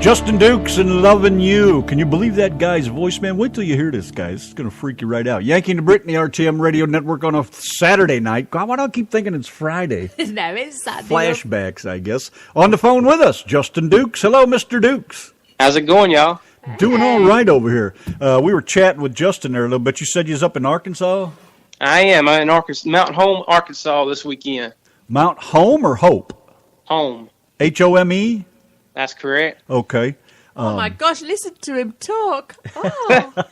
Justin Dukes and Lovin' You. Can you believe that guy's voice, man? Wait till you hear this, guys. It's going to freak you right out. Yanki and Brit and the RTM Radio Network on a Saturday night. God, why do I keep thinking it's Friday? No, it's Saturday. Flashbacks, I guess. On the phone with us, Justin Dukes. Hello, Mr. Dukes. How's it going, y'all? Doing all right over here. We were chatting with Justin there a little bit. You said you was up in Arkansas? I am. I'm in Arkansas, Mountain Home, Arkansas this weekend. Mount Home or Hope? Home. H-O-M-E? That's correct. Okay. Oh my gosh, listen to him talk. Oh.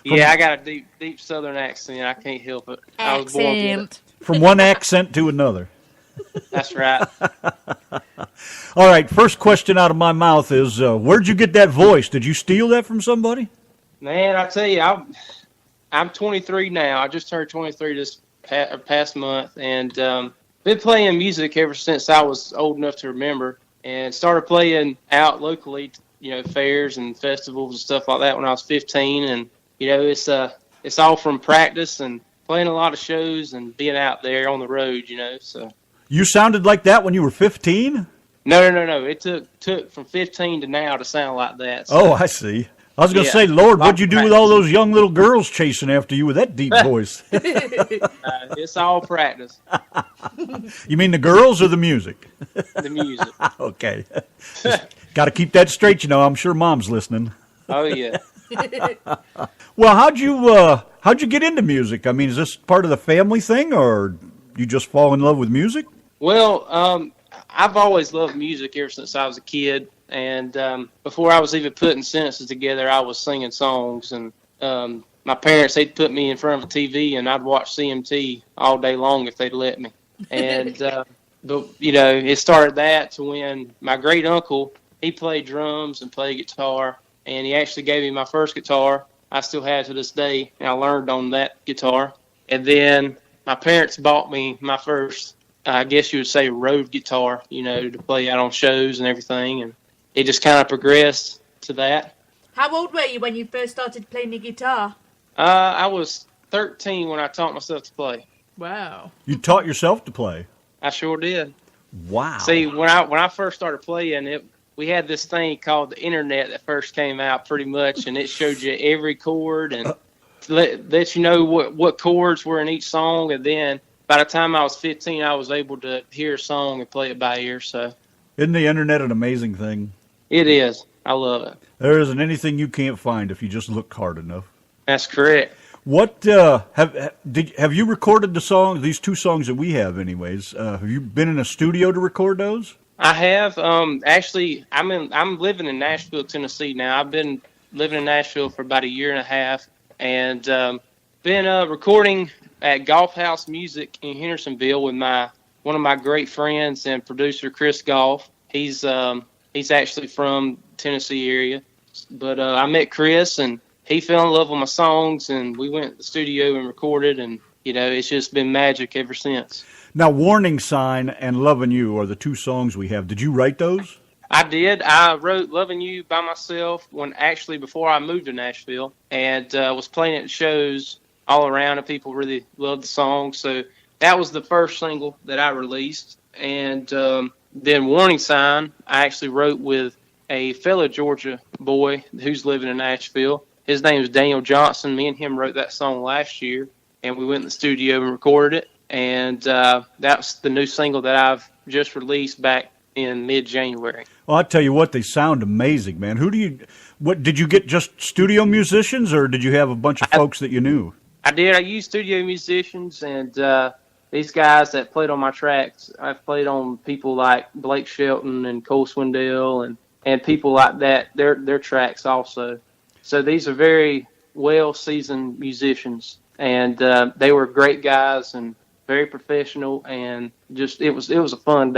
Yeah, I got a deep southern accent. I can't help it. I was born with it. From one accent to another. That's right. All right, first question out of my mouth is, where'd you get that voice? Did you steal that from somebody? Man, I tell you, I'm 23 now. I just turned 23 this past month, and been playing music ever since I was old enough to remember. And started playing out locally, fairs and festivals and stuff like that when I was 15. And, it's all from practice and playing a lot of shows and being out there on the road, so. You sounded like that when you were 15? No. It took from 15 to now to sound like that. So. Oh, I see. I was going to say, Lord, what'd you do with all those young little girls chasing after you with that deep voice? It's all practice. You mean the girls or the music? The music. Okay. Got to keep that straight, I'm sure Mom's listening. Oh, yeah. Well, how'd you get into music? I mean, is this part of the family thing, or you just fall in love with music? Well, I've always loved music ever since I was a kid. And before I was even putting sentences together, I was singing songs. And my parents, they'd put me in front of a TV, and I'd watch CMT all day long if they'd let me. And, it started that to when my great uncle, he played drums and played guitar. And he actually gave me my first guitar. I still have to this day, and I learned on that guitar. And then my parents bought me my first, I guess you would say, road guitar, to play out on shows and everything. And it just kind of progressed to that. How old were you when you first started playing the guitar? I was 13 when I taught myself to play. Wow. You taught yourself to play? I sure did. Wow. See, when I first started playing, we had this thing called the internet that first came out pretty much, and it showed you every chord and let you know what chords were in each song. And then by the time I was 15, I was able to hear a song and play it by ear. So, isn't the internet an amazing thing? It is. I love it. There isn't anything you can't find if you just look hard enough. That's correct. What have you recorded the songs? These two songs that we have, anyways. Have you been in a studio to record those? I have. Actually, I'm living in Nashville, Tennessee now. I've been living in Nashville for about a year and a half, and been recording at Golf House Music in Hendersonville with one of my great friends and producer, Chris Golf. He's actually from Tennessee area, but I met Chris and he fell in love with my songs, and we went to the studio and recorded, and it's just been magic ever since. Now, Warning Sign and Lovin' You are the two songs we have. Did you write those? I did. I wrote Lovin' You by myself before I moved to Nashville, and was playing at shows all around, and people really loved the song. So that was the first single that I released. And then Warning Sign, I actually wrote with a fellow Georgia boy who's living in Nashville. His name is Daniel Johnson. Me and him wrote that song last year, and we went in the studio and recorded it. And that's the new single that I've just released back in mid-January. Well, I tell you what, they sound amazing, man. What did you get? Just studio musicians, or did you have a bunch of folks that you knew? I did. I used studio musicians, and these guys that played on my tracks, I've played on people like Blake Shelton and Cole Swindell and people like that. Their tracks also. So these are very well-seasoned musicians, and they were great guys and very professional, and just it was a fun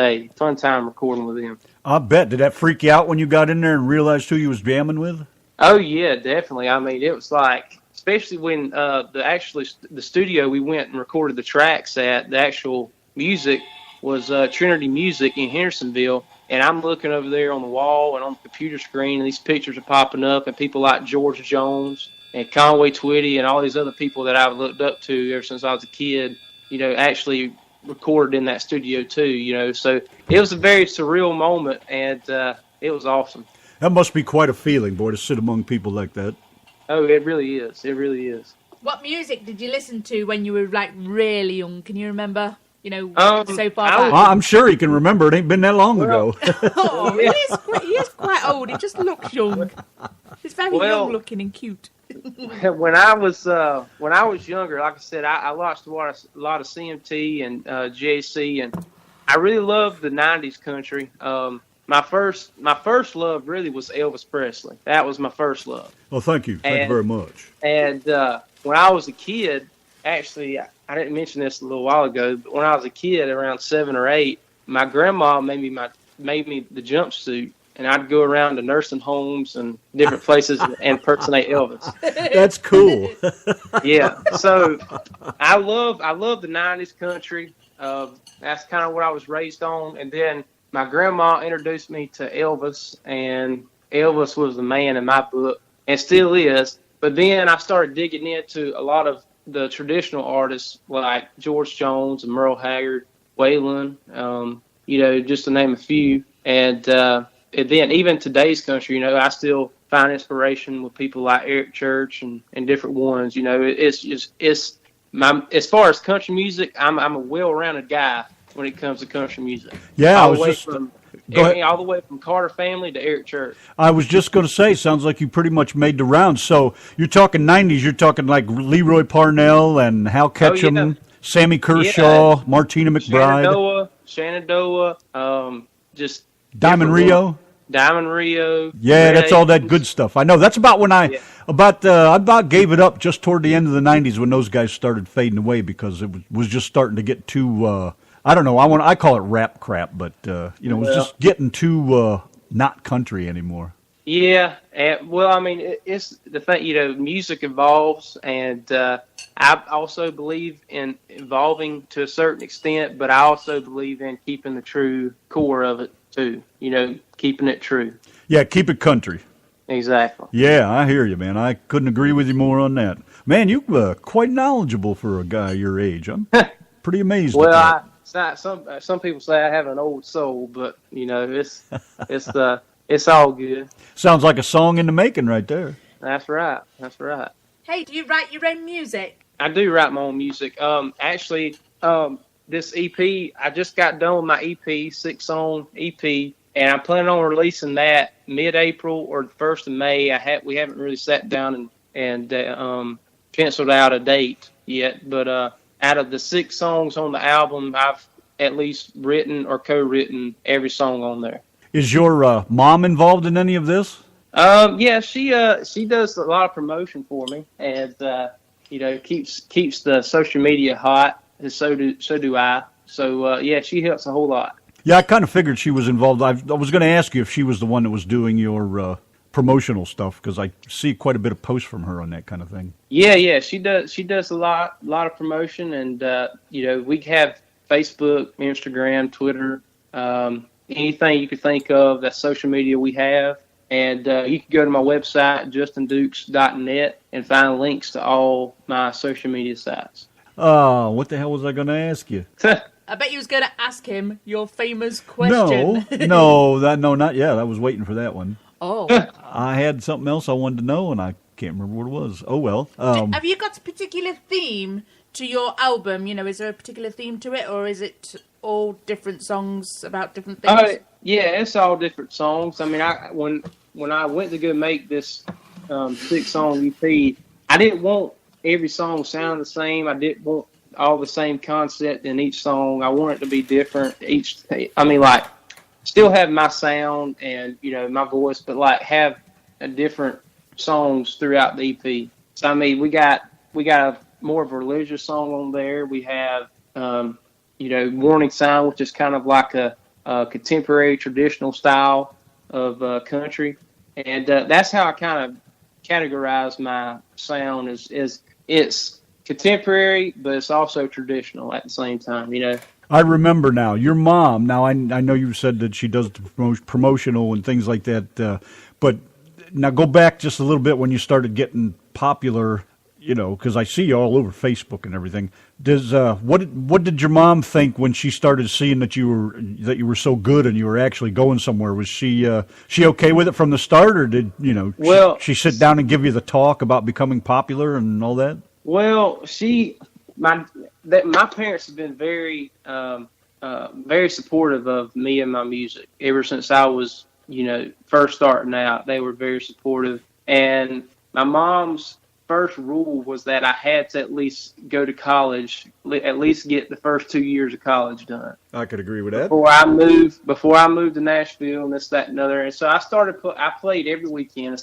time recording with them. I bet. Did that freak you out when you got in there and realized who you was jamming with? Oh yeah, definitely. I mean, it was like, especially when the studio we went and recorded the tracks at, the actual music was Trinity Music in Hendersonville, and I'm looking over there on the wall and on the computer screen, and these pictures are popping up, and people like George Jones and Conway Twitty and all these other people that I've looked up to ever since I was a kid, actually recorded in that studio too, so it was a very surreal moment, and it was awesome. That must be quite a feeling, boy, to sit among people like that. Oh, it really is. It really is. What music did you listen to when you were like really young? Can you remember? You know, so far back. I'm sure he can remember. It ain't been that long ago. Oh, he is quite old. He just looks young. He's very young looking and cute. When I was younger, like I said, I watched a lot of CMT and JC, and I really loved the '90s country. My first love really was Elvis Presley. That was my first love. Well, thank you. Thank you very much. And when I was a kid, actually, I didn't mention this a little while ago, but when I was a kid, around 7 or 8, my grandma made me the jumpsuit, and I'd go around to nursing homes and different places and impersonate Elvis. That's cool. Yeah. So I love the '90s country. That's kind of what I was raised on, and then my grandma introduced me to Elvis, and Elvis was the man in my book, and still is. But then I started digging into a lot of the traditional artists like George Jones and Merle Haggard, Waylon, just to name a few. And then even today's country, I still find inspiration with people like Eric Church and different ones. As far as country music, I'm a well-rounded guy when it comes to country music. Yeah, all the way from Carter Family to Eric Church. I was just going to say, sounds like you pretty much made the rounds. So you're talking '90s. You're talking like Leroy Parnell and Hal Ketchum, Sammy Kershaw, Martina McBride, Shenandoah, just Diamond Rio. Yeah, that's all that good stuff. I know. That's about when I about gave it up just toward the end of the '90s when those guys started fading away because it was just starting to get too. I don't know. I call it rap crap, but it was just getting too not country anymore. Yeah, it's the thing. Music evolves, and I also believe in evolving to a certain extent, but I also believe in keeping the true core of it too. Keeping it true. Yeah, keep it country. Exactly. Yeah, I hear you, man. I couldn't agree with you more on that. Man, you're quite knowledgeable for a guy your age. I'm pretty amazed. Well, some people say I have an old soul, but it's all good. Sounds like a song in the making right there. That's right. Hey, do you write your own music? I do write my own music. This EP, I just got done with my EP, 6-song EP, and I'm planning on releasing that mid-April or the 1st of May. We haven't really sat down and penciled out a date yet, but out of the 6 songs on the album, I've at least written or co-written every song on there. Is your mom involved in any of this? Yeah, she does a lot of promotion for me, and keeps the social media hot. And so do I. So yeah, she helps a whole lot. Yeah, I kind of figured she was involved. I was going to ask you if she was the one that was doing your promotional stuff because I see quite a bit of posts from her on that kind of thing. Yeah, she does. She does a lot of promotion, and we have Facebook, Instagram, Twitter, anything you could think of that's social media we have. And you can go to my website, justindukes.net, and find links to all my social media sites. What the hell was I going to ask you? I bet you was going to ask him your famous question. No, not yet. I was waiting for that one. Oh. I had something else I wanted to know, and I can't remember what it was. Oh, well. Have you got a particular theme to your album? Is there a particular theme to it, or is it all different songs about different things? Yeah, it's all different songs. I mean, when I went to go make this 6-song EP, I didn't want every song sound the same. I didn't want all the same concept in each song. I want it to be different. Still have my sound and my voice, but have a different songs throughout the EP. So we got a more of a religious song on there. We have Warning Sign, which is kind of like a contemporary traditional style of country, and that's how I kind of categorize my sound is it's contemporary, but it's also traditional at the same time, I remember now. Your mom, now I know you said that she does the promotional and things like that, but now go back just a little bit when you started getting popular. you know, because I see you all over Facebook and everything. Does what did your mom think when she started seeing that you were so good and you were actually going somewhere? Was she okay with it from the start, or did she sit down and give you the talk about becoming popular and all that? Well, my parents have been very very supportive of me and my music ever since I was first starting out. They were very supportive, and my mom's first rule was that I had to at least go to college, at least get the first 2 years of college done. I could agree with that. Before I moved to Nashville and this, that, and other. And so I played every weekend.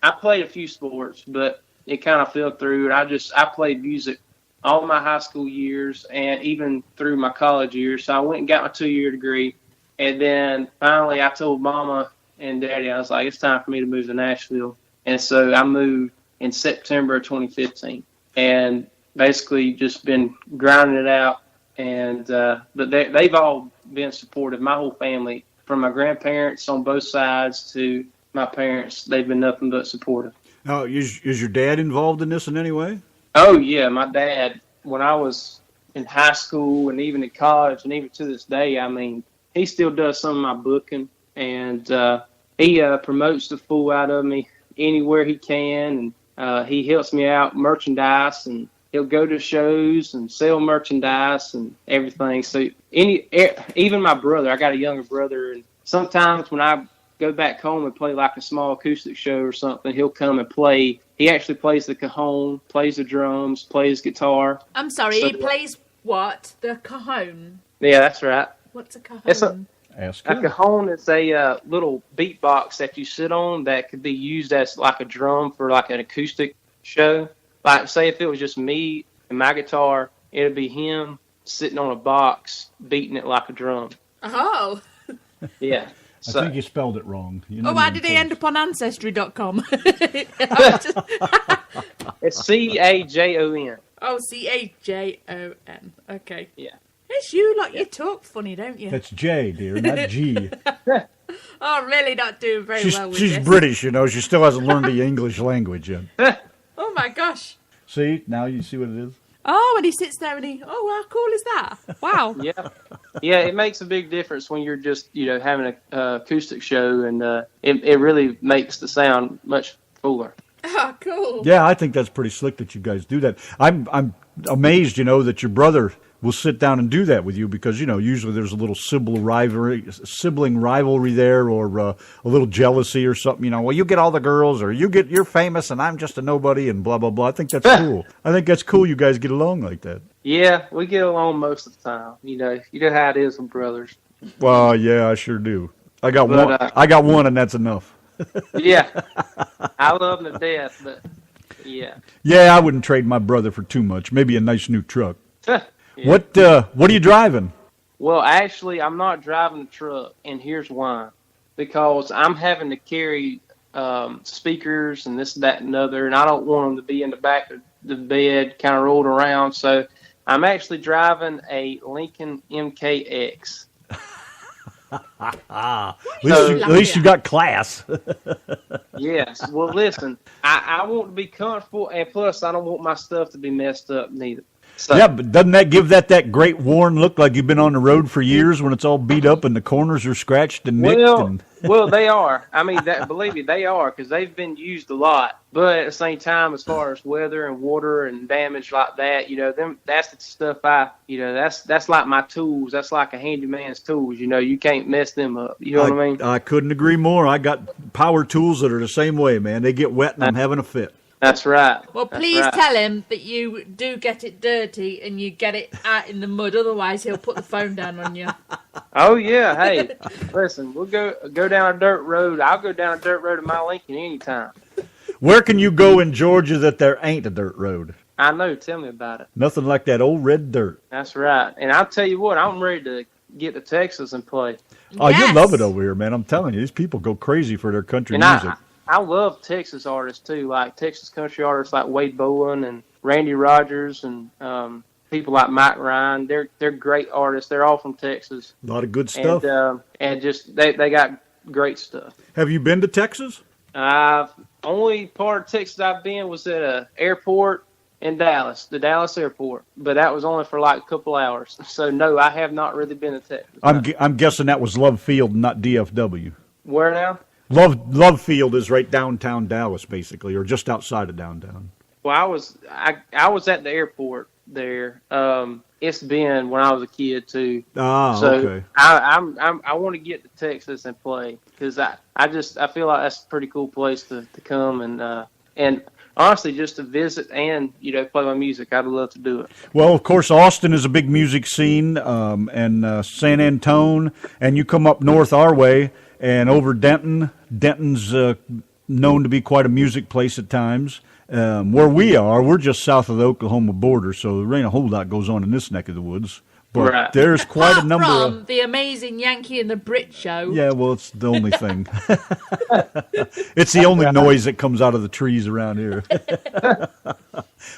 I played a few sports, but it kind of fell through. And I played music all my high school years and even through my college years. So I went and got my 2-year degree. And then finally I told Mama and Daddy, I was like, it's time for me to move to Nashville. And so I moved in September of 2015, and basically just been grinding it out. And but they've all been supportive. My whole family, from my grandparents on both sides to my parents, they've been nothing but supportive. Now, is your dad involved in this in any way? Oh yeah, my dad. When I was in high school and even in college, and even to this day, I mean, he still does some of my booking, and he promotes the fool out of me anywhere he can. And he helps me out merchandise, and he'll go to shows and sell merchandise and everything. So even my brother, I got a younger brother, and sometimes when I go back home and play like a small acoustic show or something, he'll come and play. He actually plays the cajon, plays the drums, plays guitar. I'm sorry, he plays what? The cajon? Yeah, that's right. What's a cajon? A cajon is a little beatbox that you sit on that could be used as like a drum for like an acoustic show. Like, say if it was just me and my guitar, it'd be him sitting on a box beating it like a drum. Oh. Yeah. So, I think you spelled it wrong. Why did he end up on Ancestry.com? It's C-A-J-O-N. Oh, C-A-J-O-N. Okay. Yeah. It's you, you talk funny, don't you? That's J, dear, not G. Oh, really not doing very well with She's this. British, She still hasn't learned the English language yet. Oh, my gosh. See? Now you see what it is? Oh, and he sits there and how cool is that? Wow. Yeah. Yeah, it makes a big difference when you're just, having an acoustic show, and it really makes the sound much fuller. Oh, cool. Yeah, I think that's pretty slick that you guys do that. I'm amazed, that your brother will sit down and do that with you, because usually there's a little sibling rivalry there, or a little jealousy or something. Well, you get all the girls, or you're famous and I'm just a nobody, and blah blah blah. I think that's cool. I think that's cool. You guys get along like that. Yeah, we get along most of the time. You know how it is with brothers. Well, yeah, I sure do. I got one. I got one, and that's enough. Yeah, I love him to death, but yeah. Yeah, I wouldn't trade my brother for too much. Maybe a nice new truck. Yeah. What are you driving? Well, actually, I'm not driving the truck, and here's why. Because I'm having to carry speakers and this, that, and other, and I don't want them to be in the back of the bed, kind of rolled around. So I'm actually driving a Lincoln MKX. At least you got class. Yes. Well, listen, I want to be comfortable, and plus, I don't want my stuff to be messed up neither. So, yeah, but doesn't that give that great worn look like you've been on the road for years when it's all beat up and the corners are scratched and nicked? Well, they are. I mean, believe me, they are, because they've been used a lot. But at the same time, as far as weather and water and damage like that, that's the stuff that's like my tools. That's like a handyman's tools. You can't mess them up. You know what I mean? I couldn't agree more. I got power tools that are the same way, man. They get wet and I'm having a fit. That's right. Well, please tell him that you do get it dirty and you get it out in the mud. Otherwise, he'll put the phone down on you. Oh, yeah. Hey, listen, we'll go down a dirt road. I'll go down a dirt road in my Lincoln anytime. Where can you go in Georgia that there ain't a dirt road? I know. Tell me about it. Nothing like that old red dirt. That's right. And I'll tell you what, I'm ready to get to Texas and play. Oh, You love it over here, man. I'm telling you, these people go crazy for their country music. I love Texas artists, too, like Texas country artists like Wade Bowen and Randy Rogers and people like Mike Ryan. They're great artists. They're all from Texas. A lot of good stuff. And just they got great stuff. Have you been to Texas? Only part of Texas I've been was at an airport In Dallas, the Dallas airport, but that was only for like a couple hours. So no, I have not really been to Texas. I'm guessing that was Love Field, not DFW. Where now? Love Field is right downtown Dallas, basically, or just outside of downtown. Well, I was at the airport there. It's been when I was a kid too. Ah, so okay. I want to get to Texas and play because I feel like that's a pretty cool place to come and honestly just to visit and play my music. I'd love to do it. Well, of course, Austin is a big music scene, and San Antone, and you come up north our way and over Denton. Denton's known to be quite a music place at times. Where we are, we're just south of the Oklahoma border, so there ain't a whole lot goes on in this neck of the woods. But right. There's quite a number from the amazing Yanki and the Brit show. Yeah, well, it's the only thing. It's the only noise that comes out of the trees around here.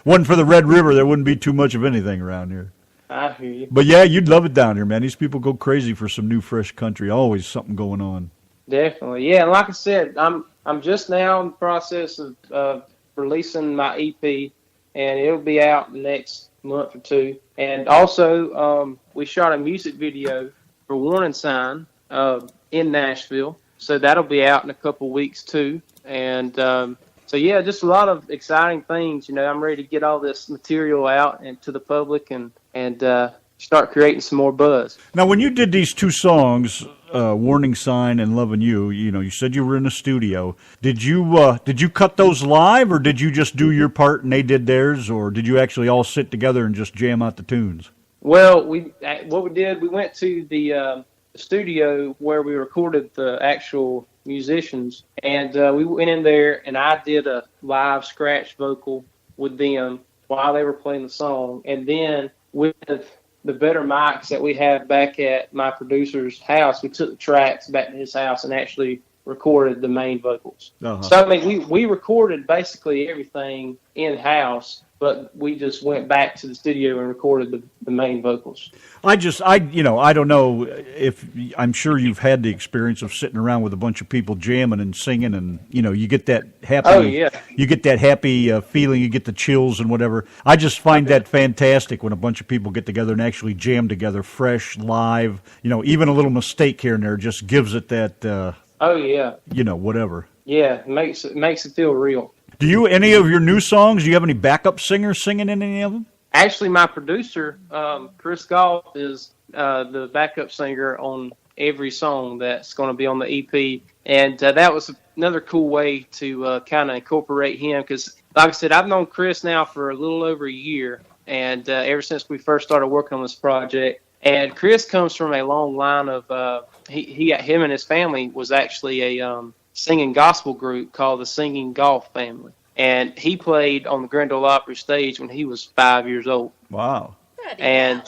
Wasn't for the Red River, there wouldn't be too much of anything around here. I hear you. But yeah, you'd love it down here, man. These people go crazy for some new, fresh country. Always something going on. Definitely, yeah. And like I said, I'm just now in the process of releasing my EP, and it'll be out next month or two. And also, we shot a music video for Warning Sign in Nashville, so that'll be out in a couple weeks too. And so yeah, just a lot of exciting things. I'm ready to get all this material out and to the public and start creating some more buzz. Now, when you did these two songs, Warning Sign and Loving You, you said you were in a studio. Did you cut those live, or did you just do your part and they did theirs, or did you actually all sit together and just jam out the tunes? Well, we went to the studio where we recorded the actual musicians, and we went in there and I did a live scratch vocal with them while they were playing the song, and then with the better mics that we have back at my producer's house, we took the tracks back to his house and actually recorded the main vocals. Uh-huh. So, I mean, we recorded basically everything in-house, but we just went back to the studio and recorded the main vocals. I don't know if, I'm sure you've had the experience of sitting around with a bunch of people jamming and singing, and, you get that happy, you get that happy feeling, you get the chills and whatever. I just find that fantastic when a bunch of people get together and actually jam together, fresh, live, even a little mistake here and there just gives it that, whatever. Yeah, it makes it feel real. Do any of your new songs, do you have any backup singers singing in any of them? Actually, my producer, Chris Goff, is the backup singer on every song that's going to be on the EP. And that was another cool way to kind of incorporate him because, like I said, I've known Chris now for a little over a year, and ever since we first started working on this project. And Chris comes from a long line of him and his family was actually a singing gospel group called the Singing Golf Family. And he played on the Grand Ole Opry stage when he was 5 years old. Wow. And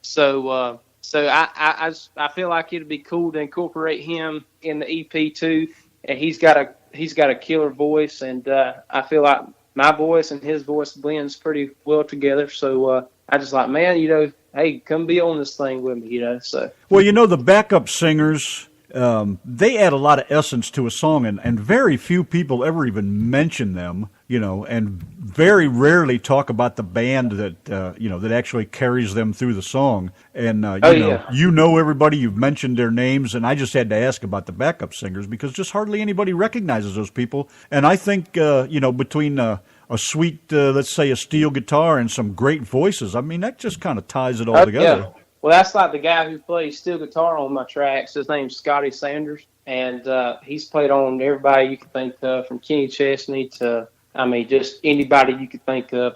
so I feel like it'd be cool to incorporate him in the EP too. And he's got a killer voice, and I feel like my voice and his voice blends pretty well together. So I just like, man, hey, come be on this thing with me, So well, the backup singers, they add a lot of essence to a song, and very few people ever even mention them, and very rarely talk about the band that that actually carries them through the song. And everybody, you've mentioned their names, and I just had to ask about the backup singers because just hardly anybody recognizes those people. And I think between a sweet, let's say, a steel guitar and some great voices, I mean, that just kind of ties it all together. Yeah. Well, that's like the guy who plays steel guitar on my tracks. His name's Scotty Sanders, and he's played on everybody you can think of, from Kenny Chesney to, just anybody you could think of.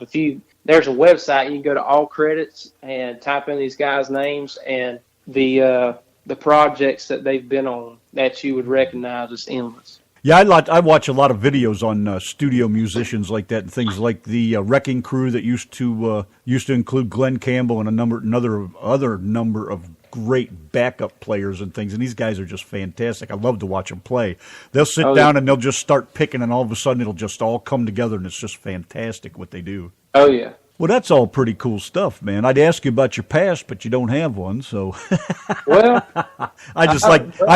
There's a website, you can go to All Credits and type in these guys' names and the projects that they've been on that you would recognize as endless. Yeah, I watch a lot of videos on studio musicians like that, and things like the Wrecking Crew that used to include Glenn Campbell and another number of great backup players and things. And these guys are just fantastic. I love to watch them play. They'll sit down and they'll just start picking, and all of a sudden it'll just all come together, and it's just fantastic what they do. Oh yeah. Well, that's all pretty cool stuff, man. I'd ask you about your past, but you don't have one, so. Well, I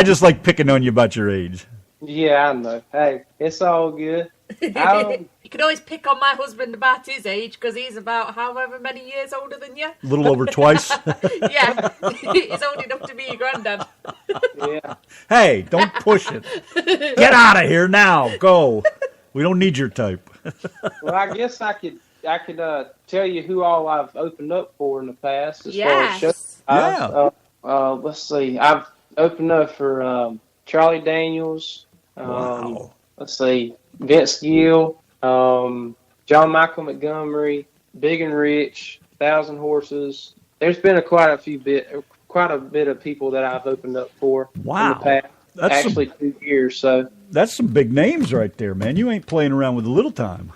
just like picking on you about your age. Yeah, I know. Hey, it's all good. You can always pick on my husband about his age because he's about however many years older than you. A little over twice. Yeah, he's old enough to be your granddad. Yeah. Hey, don't push it. Get out of here now. Go. We don't need your type. Well, I guess I could tell you who all I've opened up for in the past as far as shows. Yeah. Let's see. I've opened up for Charlie Daniels. Wow. Let's see. Vince Gill, John Michael Montgomery, Big and Rich, Thousand Horses. There's been quite a bit of people that I've opened up for in the past. That's actually 2 years. So that's some big names right there, man. You ain't playing around with the little time.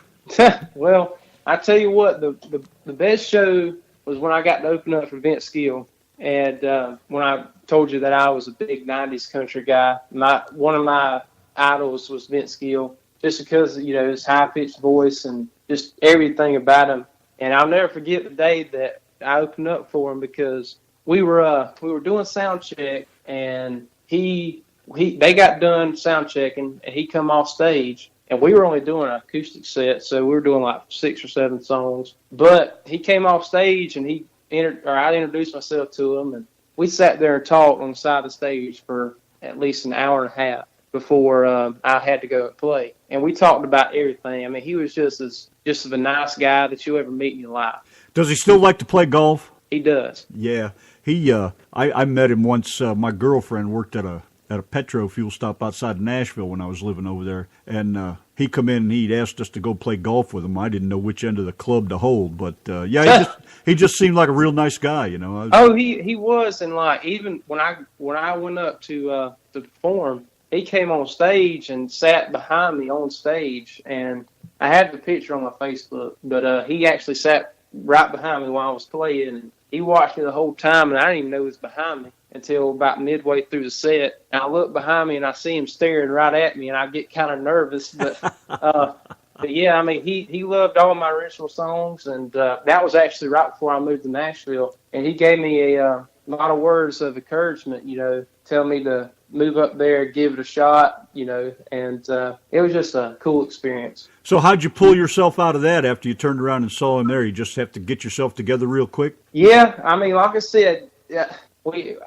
Well, I tell you what, the best show was when I got to open up for Vince Gill, and when I told you that I was a big '90s country guy. One of my idols was Vince Gill, just because his high pitched voice and just everything about him. And I'll never forget the day that I opened up for him because we were doing sound check, and they got done sound checking, and he come off stage. And we were only doing an acoustic set, so we were doing like 6 or 7 songs. But he came off stage, and I introduced myself to him, and we sat there and talked on the side of the stage for at least an hour and a half before I had to go and play. And we talked about everything. I mean, he was just as a nice guy that you'll ever meet in your life. Does he still like to play golf? He does. Yeah. I met him once. My girlfriend worked at a petro fuel stop outside Nashville when I was living over there, and he come in and he'd asked us to go play golf with him. I didn't know which end of the club to hold, but he just seemed like a real nice guy, He was, and like even when I went up to perform, he came on stage and sat behind me on stage, and I had the picture on my Facebook, but he actually sat right behind me while I was playing, and he watched me the whole time, and I didn't even know he was behind me until about midway through the set. And I look behind me, and I see him staring right at me, and I get kind of nervous. But yeah, I mean, he loved all my original songs, and that was actually right before I moved to Nashville. And he gave me a lot of words of encouragement, tell me to move up there, give it a shot, and it was just a cool experience. So how'd you pull yourself out of that after you turned around and saw him there? You just have to get yourself together real quick? Yeah, I mean, like I said,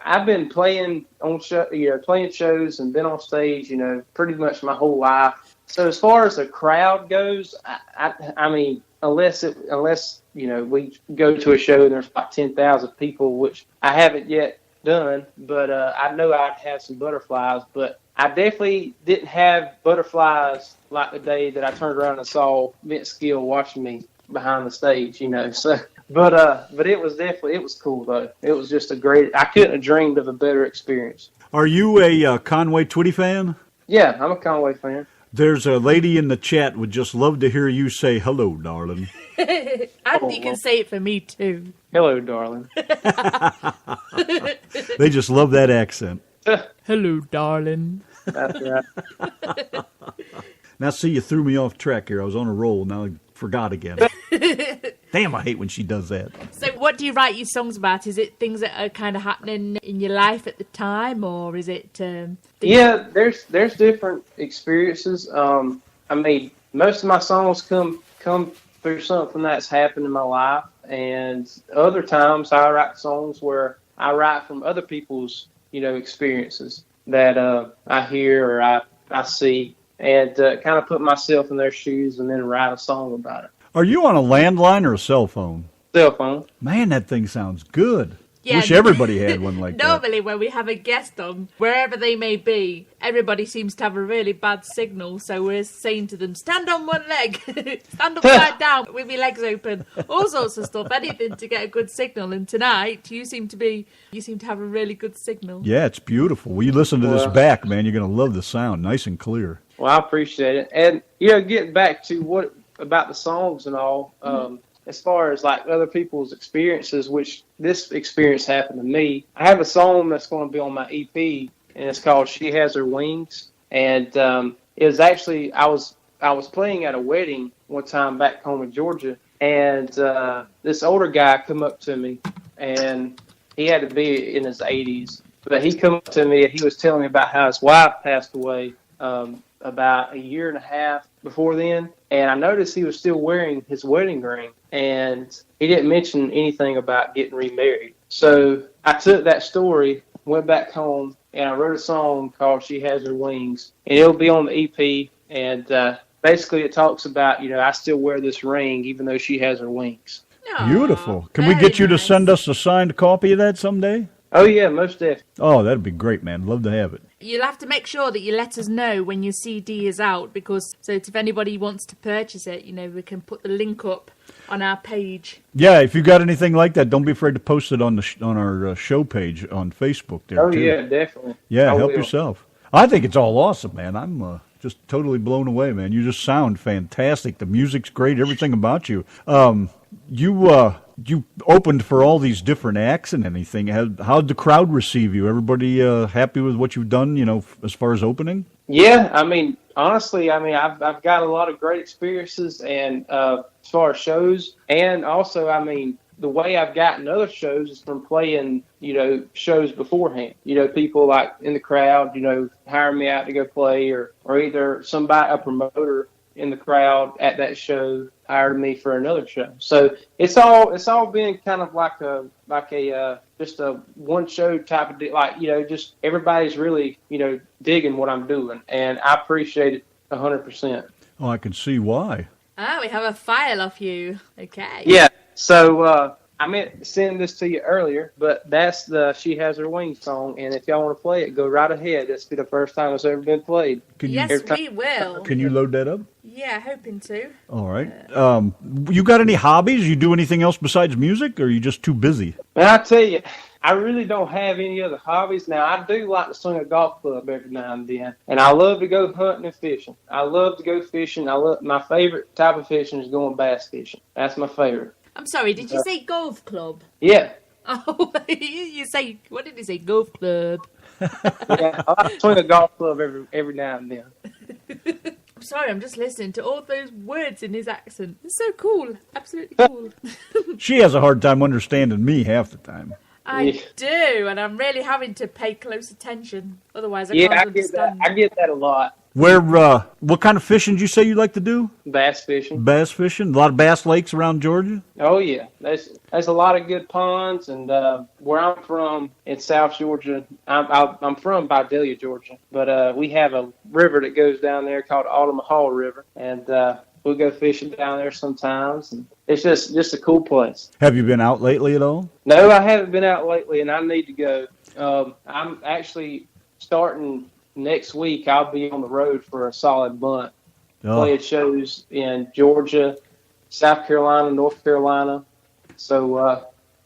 I've been playing playing shows and been on stage, pretty much my whole life. So as far as the crowd goes, I mean, unless we go to a show and there's about 10,000 people, which I haven't yet done, but I know I'd have some butterflies. But I definitely didn't have butterflies like the day that I turned around and saw Vince Gill watching me behind the stage, So, but it was cool though. It was just I couldn't have dreamed of a better experience. Are you a Conway Twitty fan? Yeah, I'm a Conway fan. There's a lady in the chat would just love to hear you say hello, darling. And you can say it for me too. Hello, darling. They just love that accent. Hello, darling. That's right. Now, see, you threw me off track here. I was on a roll. Now I forgot again. Damn, I hate when she does that. So what do you write your songs about? Is it things that are kind of happening in your life at the time, or is it... Yeah, there's different experiences. I mean, most of my songs come through something that's happened in my life, and other times I write songs where I write from other people's, experiences that I hear or I see, and kind of put myself in their shoes and then write a song about it. Are you on a landline or a cell phone? Cell phone. Man, that thing sounds good. Yeah, wish everybody had one like that. Normally, when we have a guest on, wherever they may be, everybody seems to have a really bad signal. So we're saying to them, stand on one leg, stand upside down with your legs open, all sorts of stuff, anything to get a good signal. And tonight, you seem to have a really good signal. Yeah, it's beautiful. When you listen to this back, man, you're going to love the sound, nice and clear. Well, I appreciate it. And, getting back to about the songs and all, as far as like other people's experiences, which this experience happened to me, I have a song that's going to be on my EP, and it's called "She Has Her Wings." And it was actually I was playing at a wedding one time back home in Georgia, and this older guy come up to me, and he had to be in his 80s, but he come up to me and he was telling me about how his wife passed away about a year and a half before then, and I noticed he was still wearing his wedding ring, and he didn't mention anything about getting remarried. So I took that story, went back home, and I wrote a song called "She Has Her Wings," and it'll be on the EP. And basically, it talks about, I still wear this ring even though she has her wings. Aw, Beautiful. Can we get you to send us a signed copy of that someday? Oh yeah, most definitely. Oh, that'd be great, man. Love to have it. You'll have to make sure that you let us know when your CD is out, because so if anybody wants to purchase it, we can put the link up on our page. Yeah, if you got anything like that, don't be afraid to post it on the on our show page on Facebook there, Oh too. yeah, definitely. Yeah, I help will. yourself. I think it's all awesome, man. I'm just totally blown away, man. You just sound fantastic. The music's great. Everything about you. You opened for all these different acts and anything. How'd the crowd receive you? Everybody happy with what you've done, as far as opening? Yeah, honestly, I've got a lot of great experiences, and as far as shows, and also, the way I've gotten other shows is from playing, shows beforehand. People like in the crowd, hire me out to go play, or either a promoter in the crowd at that show hired me for another show. So it's all been kind of like a just a one show type of deal. Just everybody's really, digging what I'm doing, and I appreciate it 100%. Oh, I can see why. We have a file of you. Okay. Yeah. So I meant to send this to you earlier, but that's the "She Has Her Wings" song, and if y'all want to play it, go right ahead. This will be the first time it's ever been played. Yes, we will. Can you load that up? Yeah, hoping to. All right. You got any hobbies? You do anything else besides music, or are you just too busy? And I tell you, I really don't have any other hobbies. Now, I do like to swing a golf club every now and then, and I love to go hunting and fishing. I love to go fishing. My favorite type of fishing is going bass fishing. That's my favorite. I'm sorry, did you say golf club? Yeah. Oh, you say, what did you say, golf club? Yeah, I like to swing a golf club every now and then. I'm sorry, I'm just listening to all those words in his accent. It's so cool. Absolutely cool. She has a hard time understanding me half the time. I do, and I'm really having to pay close attention. Otherwise, I can't understand. I get that a lot. What kind of fishing did you say you like to do? Bass fishing. Bass fishing? A lot of bass lakes around Georgia? Oh, yeah. There's a lot of good ponds, and where I'm from in South Georgia, I'm from Vidalia, Georgia, but we have a river that goes down there called Altamaha River, and we'll go fishing down there sometimes, and it's just a cool place. Have you been out lately at all? No, I haven't been out lately, and I need to go. I'm actually starting next week. I'll be on the road for a solid month, playing shows in Georgia, South Carolina, North Carolina. So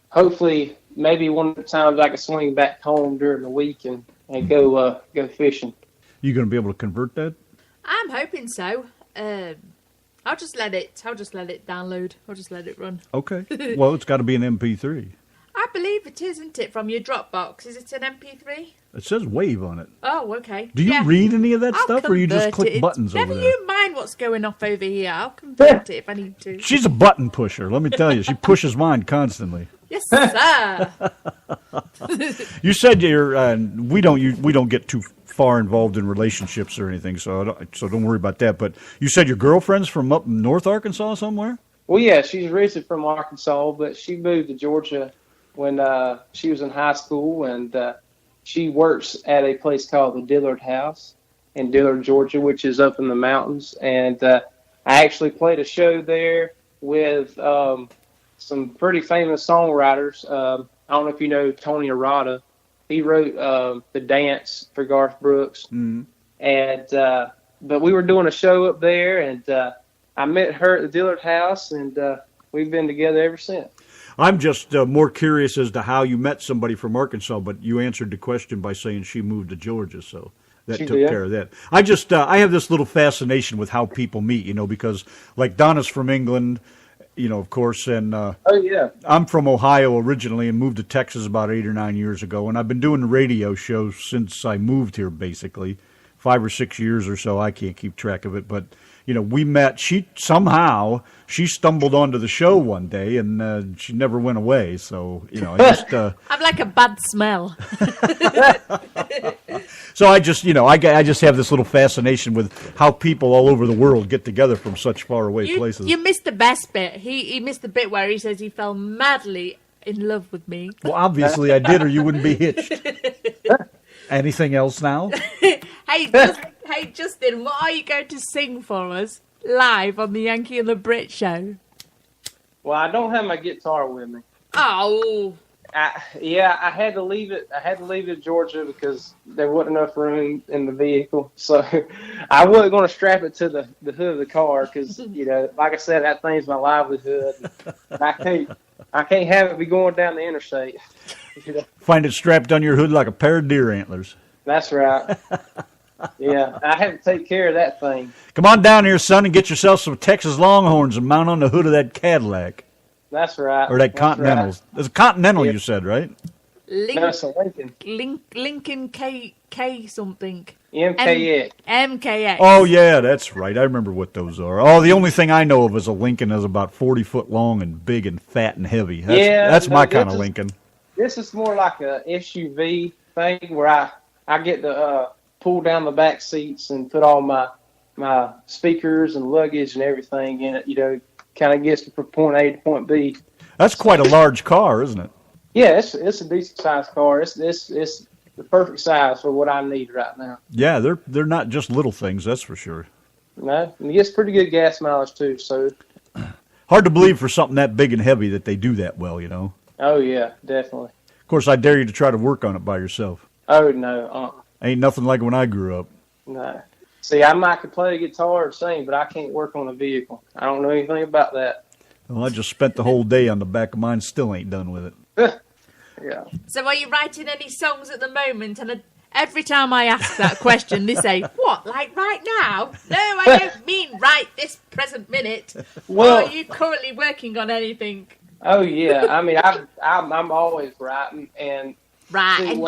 hopefully, maybe one of the times I can swing back home during the week and go fishing. You going to be able to convert that? I'm hoping so. I'll just let it download. I'll just let it run. Okay. Well, it's got to be an MP3. I believe it is, isn't it? From your Dropbox. Is it an MP3? It says Wave on it. Oh, okay. Do you read any of that I'll stuff, or you just convert click it. buttons Never over there? you mind what's going off over here. I'll convert it if I need to. She's a button pusher. Let me tell you, she pushes mine constantly. Yes, sir. You said we don't get too far involved in relationships or anything, so don't worry about that. But you said your girlfriend's from up in North Arkansas somewhere? Well, yeah, she's originally from Arkansas, but she moved to Georgia when she was in high school, and she works at a place called the Dillard House in Dillard, Georgia, which is up in the mountains. And I actually played a show there with some pretty famous songwriters. I don't know if you know Tony Arata. He wrote The Dance for Garth Brooks. Mm-hmm. And but we were doing a show up there, and I met her at the Dillard House, and we've been together ever since. I'm just more curious as to how you met somebody from Arkansas, but you answered the question by saying she moved to Georgia, so that took care of that. I have this little fascination with how people meet, because like Donna's from England, of course, and I'm from Ohio originally and moved to Texas about 8 or 9 years ago, and I've been doing the radio shows since I moved here, basically 5 or 6 years or so. I can't keep track of it, but we met. She stumbled onto the show one day, and she never went away. So, I just I'm like a bad smell. so I just have this little fascination with how people all over the world get together from such far away places. You missed the best bit. He missed the bit where he says he fell madly in love with me. Well, obviously I did, or you wouldn't be hitched. Anything else now? Hey, Justin, what are you going to sing for us live on the Yankee and the Brit show? Well, I don't have my guitar with me. Oh. I had to leave it. I had to leave it in Georgia because there wasn't enough room in the vehicle. So I wasn't going to strap it to the hood of the car because, like I said, that thing's my livelihood. I can't have it be going down the interstate. Find it strapped on your hood like a pair of deer antlers. That's right. Yeah, I have to take care of that thing. Come on down here, son, and get yourself some Texas Longhorns and mount on the hood of that Cadillac. That's right. Or that Continental. Right. It's a Continental, you said, right? No, it's a Lincoln. Lincoln K something. MKX. MKX. Oh, yeah, that's right. I remember what those are. Oh, the only thing I know of is a Lincoln is about 40 foot long and big and fat and heavy. That's my kind of Lincoln. This is more like a SUV thing where I get to pull down the back seats and put all my speakers and luggage and everything in it, kind of gets from point A to point B. That's quite a large car, isn't it? Yeah, it's a decent sized car. It's the perfect size for what I need right now. Yeah, they're not just little things, that's for sure. No, and it gets pretty good gas mileage too. So hard to believe for something that big and heavy that they do that well, Oh yeah, definitely. Of course, I dare you to try to work on it by yourself. Oh no, Ain't nothing like when I grew up. No. See, I might could play the guitar or sing, but I can't work on a vehicle. I don't know anything about that. Well, I just spent the whole day on the back of mine, still ain't done with it. Yeah. So are you writing any songs at the moment? And every time I ask that question, they say, what, like right now? No, I don't mean right this present minute. Well, are you currently working on anything? Oh, yeah. I mean, I'm always writing. And right. See,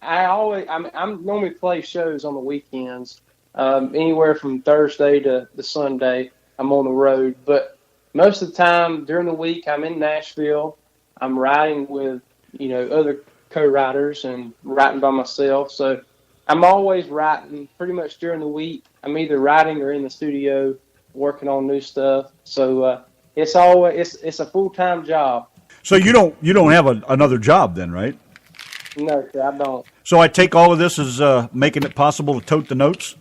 I'm normally play shows on the weekends. Anywhere from Thursday to the Sunday, I'm on the road. But most of the time during the week, I'm in Nashville. I'm writing with, other co-writers and writing by myself. So I'm always writing pretty much during the week. I'm either writing or in the studio working on new stuff. So it's a full-time job. So you don't have another job then, right? No, sir, I don't. So I take all of this as making it possible to tote the notes?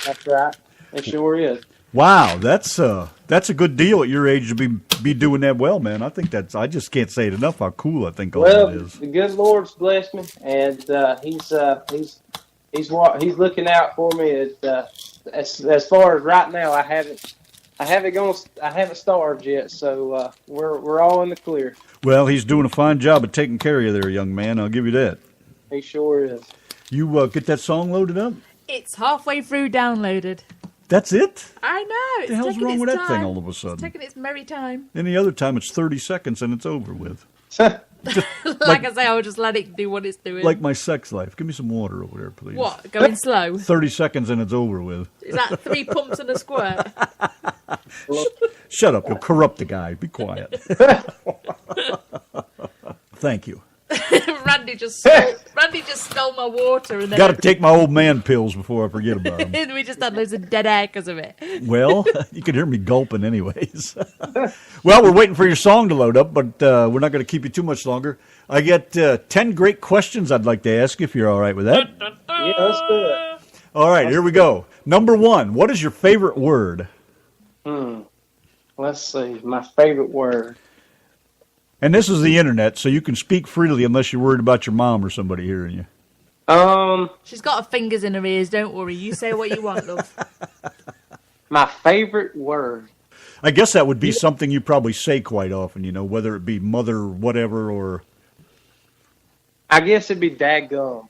That's right. It sure is. Wow, that's a good deal at your age to be doing that well, man. I think I just can't say it enough how cool I think all that is. The good Lord's blessed me, and he's looking out for me. As far as right now, I haven't starved yet, so we're all in the clear. Well, he's doing a fine job of taking care of you there, young man. I'll give you that. He sure is. You get that song loaded up? It's halfway through downloaded. That's it? I know. What the hell's wrong with that thing all of a sudden? It's taking its merry time. Any other time, it's 30 seconds and it's over with. Like I say, I'll just let it do what it's doing. Like my sex life. Give me some water over there, please. What? Going slow? 30 seconds and it's over with. Is that 3 pumps and a squirt? Shut up. You'll corrupt the guy. Be quiet. Thank you. Randy just stole my water. And then got to take my old man pills before I forget about them. And we just had loads of dead air because of it. Well, you can hear me gulping anyways. Well, we're waiting for your song to load up, but we're not going to keep you too much longer. I get 10 great questions I'd like to ask if you're all right with that. Yeah, let's do it. All right, here we go. Number 1, what is your favorite word? Let's see. My favorite word. And this is the internet, so you can speak freely unless you're worried about your mom or somebody hearing you. She's got her fingers in her ears. Don't worry. You say what you want, love. My favorite word. I guess that would be something you probably say quite often, whether it be mother, whatever, or... I guess it'd be daggum.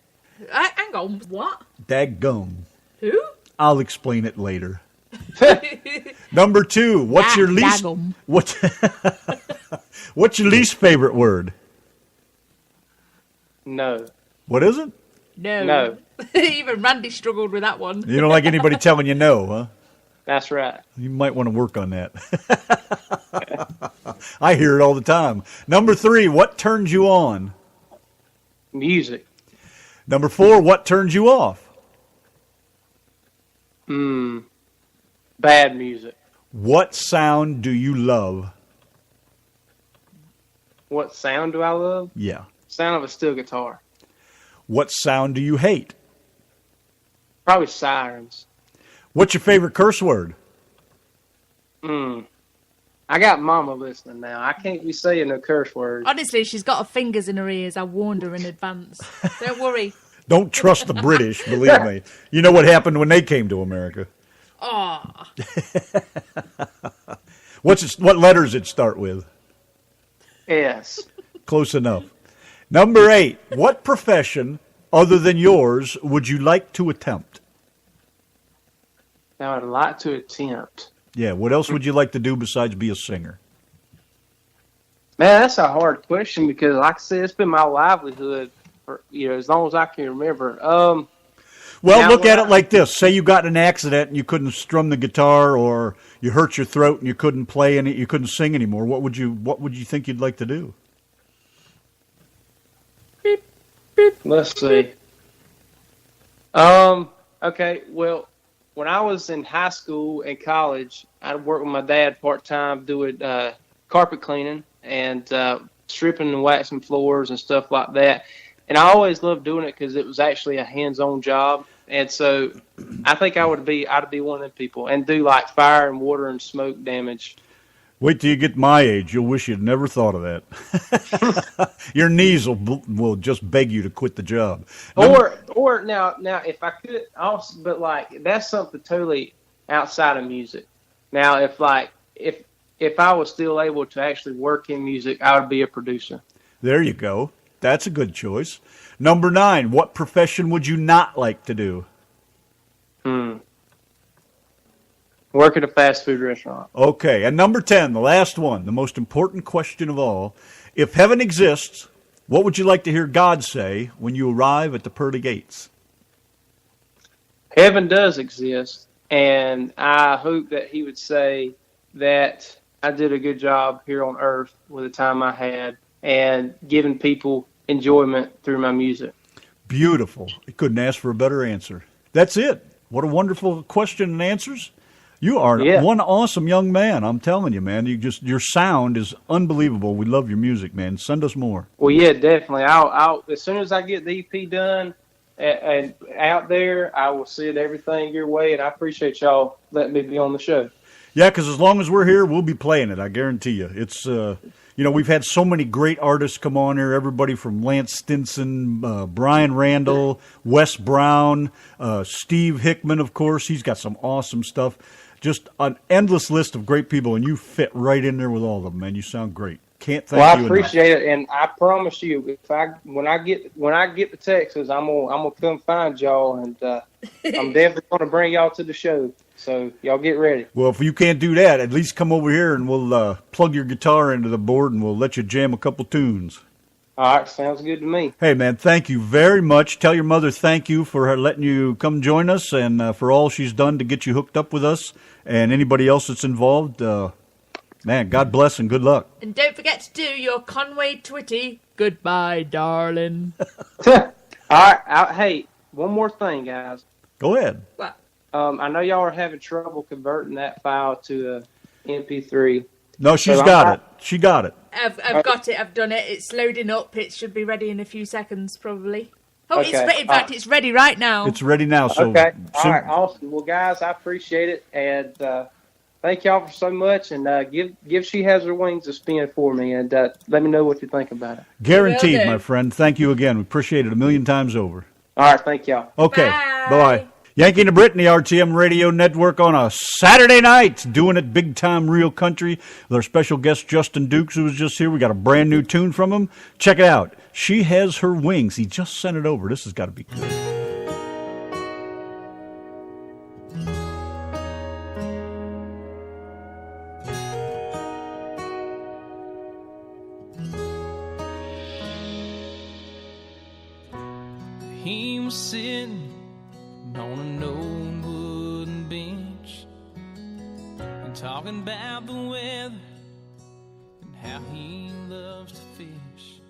Hang on. What? Daggum. Who? I'll explain it later. Number 2, what's your least... What's your least favorite word? No. What is it? No. Even Randy struggled with that one. You don't like anybody telling you no, huh? That's right. You might want to work on that. I hear it all the time. Number 3, what turns you on? Music. Number 4, what turns you off? Bad music. What sound do you love? What sound do I love? Yeah. Sound of a steel guitar. What sound do you hate? Probably sirens. What's your favorite curse word? I got Mama listening now. I can't be saying no curse words. Honestly, she's got her fingers in her ears. I warned her in advance. Don't worry. Don't trust the British, believe me. You know what happened when they came to America. Oh, What letters it start with? Yes. Close enough. Number 8, what profession other than yours would you like to attempt? Now, I'd like to attempt. Yeah, what else would you like to do besides be a singer? Man, that's a hard question because, like I said, it's been my livelihood for as long as I can remember. Well, now look at what it like this. Say you got in an accident and you couldn't strum the guitar, or you hurt your throat and you couldn't play and you couldn't sing anymore. What would you think you'd like to do? Let's see. Okay, well, when I was in high school and college, I'd work with my dad part-time doing carpet cleaning and stripping and waxing floors and stuff like that. And I always loved doing it because it was actually a hands-on job. And so I think I'd be one of them people and do like fire and water and smoke damage. Wait till you get my age. You'll wish you'd never thought of that. Your knees will just beg you to quit the job. Or now if I could also, but like that's something totally outside of music. Now if I was still able to actually work in music, I would be a producer. There you go. That's a good choice. Number 9, what profession would you not like to do? Work at a fast food restaurant. Okay, and number 10, the last one, the most important question of all. If heaven exists, what would you like to hear God say when you arrive at the pearly gates? Heaven does exist, and I hope that he would say that I did a good job here on earth with the time I had and giving people enjoyment through my music. Beautiful. You couldn't ask for a better answer. That's it. What a wonderful question and answers. You are one awesome young man. I'm telling you, man. Your sound is unbelievable. We love your music, man. Send us more. Well, yeah, definitely. I'll as soon as I get the EP done and out there, I will send everything your way. And I appreciate y'all letting me be on the show. Yeah, because as long as we're here, we'll be playing it. I guarantee you. It's we've had so many great artists come on here. Everybody from Lance Stinson, Brian Randall, Wes Brown, Steve Hickman, of course. He's got some awesome stuff. Just an endless list of great people, and you fit right in there with all of them, man. You sound great. Can't thank you enough. Well, I appreciate it, and I promise you, when I get to Texas, I'm gonna come find y'all, and I'm definitely gonna bring y'all to the show. So y'all get ready. Well, if you can't do that, at least come over here, and we'll plug your guitar into the board, and we'll let you jam a couple tunes. All right, sounds good to me. Hey, man, thank you very much. Tell your mother thank you for her letting you come join us and for all she's done to get you hooked up with us and anybody else that's involved. Man, God bless and good luck. And don't forget to do your Conway Twitty. Goodbye, darling. All right, hey, one more thing, guys. Go ahead. What? I know y'all are having trouble converting that file to a MP3. No, she's got it. She got it. I've got it. I've done it. It's loading up. It should be ready in a few seconds, probably. Oh, Okay. in fact, it's ready right now. It's ready now. So, Okay. All right. Awesome. Well, guys, I appreciate it, and thank y'all for so much. And give She Has Her Wings a spin for me, and let me know what you think about it. Guaranteed, Will do. my friend. Thank you again. We appreciate it 1,000,000 times over. All right. Thank y'all. Okay. Bye. Bye-bye. Yanki and Brit, the RTM Radio Network on a Saturday night, doing it big time real country with our special guest Justin Dukes, who was just here. We got a brand new tune from him. Check it out. She Has Her Wings. He just sent it over. This has got to be good. He was sitting on an old wooden bench talking about the weather and how he loves to fish.